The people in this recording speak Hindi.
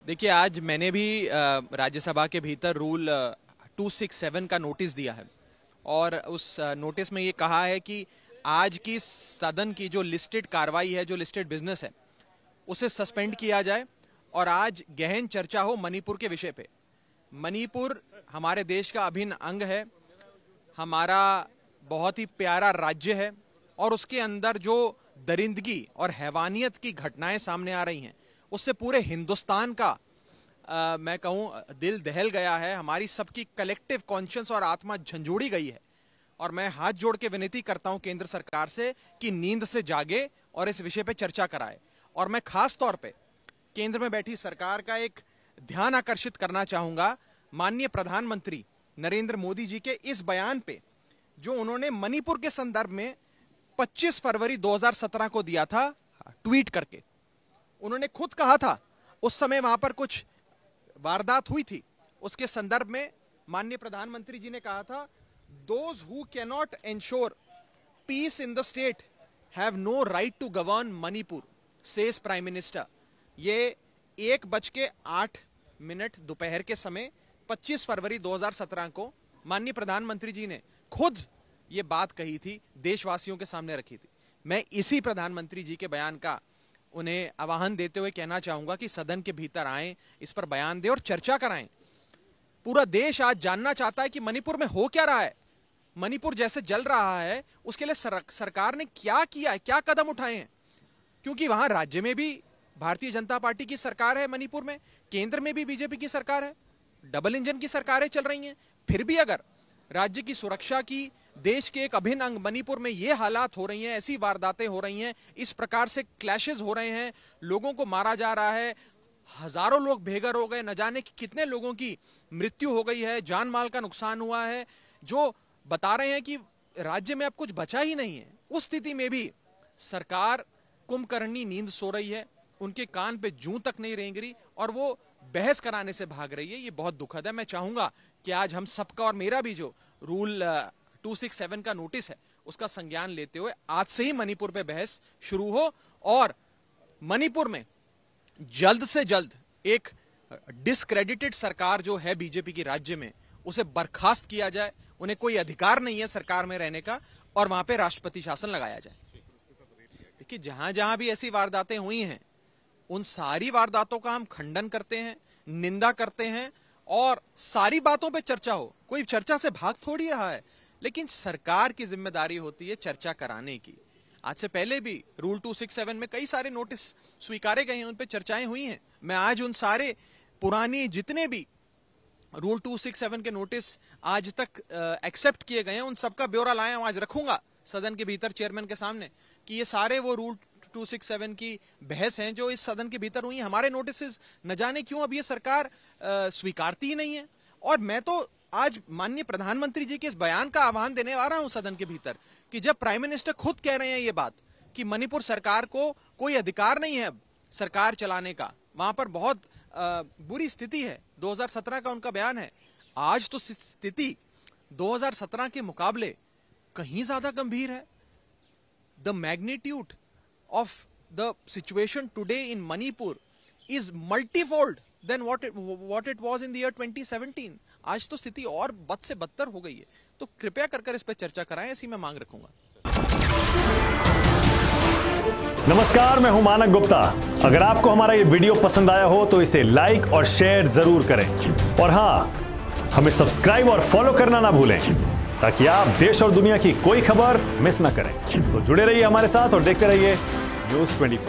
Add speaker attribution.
Speaker 1: देखिए, आज मैंने भी राज्यसभा के भीतर रूल 267 का नोटिस दिया है और उस नोटिस में ये कहा है कि आज की सदन की जो लिस्टेड कार्रवाई है, जो लिस्टेड बिजनेस है, उसे सस्पेंड किया जाए और आज गहन चर्चा हो मणिपुर के विषय पे। मणिपुर हमारे देश का अभिन्न अंग है, हमारा बहुत ही प्यारा राज्य है और उसके अंदर जो दरिंदगी और हैवानियत की घटनाएं सामने आ रही हैं, उससे पूरे हिंदुस्तान का मैं कहूं दिल दहल गया है। हमारी सबकी कलेक्टिव कॉन्शियस और आत्मा झंझोड़ी गई है और मैं हाथ जोड़ के विनती करता हूं केंद्र सरकार से कि नींद से जागे और इस विषय पे चर्चा कराए। और मैं खास तौर पे केंद्र में बैठी सरकार का एक ध्यान आकर्षित करना चाहूंगा माननीय प्रधानमंत्री नरेंद्र मोदी जी के इस बयान पे, जो उन्होंने मणिपुर के संदर्भ में 25 फरवरी 2017 को दिया था ट्वीट करके। उन्होंने खुद कहा था, उस समय वहां पर कुछ वारदात हुई थी, उसके संदर्भ में माननीय प्रधानमंत्री जी ने कहा था, those who cannot ensure peace in the state have no right to govern Manipur, says prime minister. ये 1:08 दोपहर के समय 25 फरवरी 2017 को माननीय प्रधानमंत्री जी ने खुद ये बात कही थी, देशवासियों के सामने रखी थी। मैं इसी प्रधानमंत्री जी के बयान का उन्हें आह्वान देते हुए कहना चाहूंगा कि सदन के भीतर आएं, इस पर बयान दें और चर्चा कराएं। पूरा देश आज जानना चाहता है कि मणिपुर में हो क्या रहा है, मणिपुर जैसे जल रहा है उसके लिए सरकार ने क्या किया है, क्या कदम उठाए हैं। क्योंकि वहां राज्य में भी भारतीय जनता पार्टी की सरकार है, मणिपुर में केंद्र में भी बीजेपी की सरकार है, डबल इंजन की सरकारें चल रही हैं। फिर भी अगर राज्य की सुरक्षा की, देश के एक अभिन्न अंग मणिपुर में ये हालात हो रही हैं, ऐसी वारदातें हो रही हैं, इस प्रकार से क्लैशेस हो रहे हैं, लोगों को मारा जा रहा है, हजारों लोग बेघर हो गए, न जाने कितने लोगों की मृत्यु हो गई है, जान माल का नुकसान हुआ है, जो बता रहे हैं कि राज्य में अब कुछ बचा ही नहीं है। उस स्थिति में भी सरकार कुंभकर्णी नींद सो रही है, उनके कान पे जूं तक नहीं रेंग रही और वो बहस कराने से भाग रही है। ये बहुत दुखद है। मैं चाहूंगा कि आज हम सबका और मेरा भी जो रूल 267 का नोटिस है उसका संज्ञान लेते हुए आज से ही मणिपुर पे बहस शुरू हो और मणिपुर में जल्द से जल्द एक डिस्क्रेडिटेड सरकार जो है बीजेपी की राज्य में, उसे बर्खास्त किया जाए। उन्हें कोई अधिकार नहीं है सरकार में रहने का और वहां पे राष्ट्रपति शासन लगाया जाए। देखिए, जहां जहां भी ऐसी वारदातें हुई हैं, उन सारी वारदातों का हम खंडन करते हैं, निंदा करते हैं और सारी बातों पे चर्चा हो। कोई चर्चा से भाग थोड़ी रहा है, लेकिन सरकार की जिम्मेदारी होती है चर्चा कराने की। आज से पहले भी रूल 267 में कई सारे नोटिस स्वीकारे गए हैं, उन पे चर्चाएं हुई हैं। मैं आज उन सारे पुरानी जितने भी रूल 267 के नोटिस आज तक एक्सेप्ट किए गए हैं, उन सबका ब्यौरा लाया हूं, आज रखूंगा सदन के भीतर चेयरमैन के सामने कि ये सारे वो रूल 267 की बहस हैं जो इस सदन के भीतर हुई। हमारे नोटिस न जाने क्यों अब ये सरकार स्वीकारती ही नहीं है। और मैं तो आज माननीय प्रधानमंत्री जी के इस बयान का आह्वान देने आ रहा हूं सदन के भीतर कि जब प्राइम मिनिस्टर खुद कह रहे हैं ये बात कि मणिपुर सरकार को कोई अधिकार नहीं है सरकार चलाने का, वहां पर बहुत बुरी स्थिति है, 2017 का उनका बयान है। आज तो स्थिति 2017 के मुकाबले कहीं ज्यादा गंभीर है। The magnitude of the situation today in Manipur is multifold than what it was in the year 2017. आज तो स्थिति और बद से बदतर हो गई है। तो कृपया कर इस पर चर्चा कराएं, ऐसी मैं मांग रखूंगा।
Speaker 2: नमस्कार, मैं हूं मानक गुप्ता। अगर आपको हमारा ये वीडियो पसंद आया हो तो इसे लाइक और शेयर जरूर करें और हां, हमें सब्सक्राइब और फॉलो करना ना भूलें ताकि आप देश और दुनिया की कोई खबर मिस ना करें। तो जुड़े रहिए हमारे साथ और देखते रहिए न्यूज़ 24।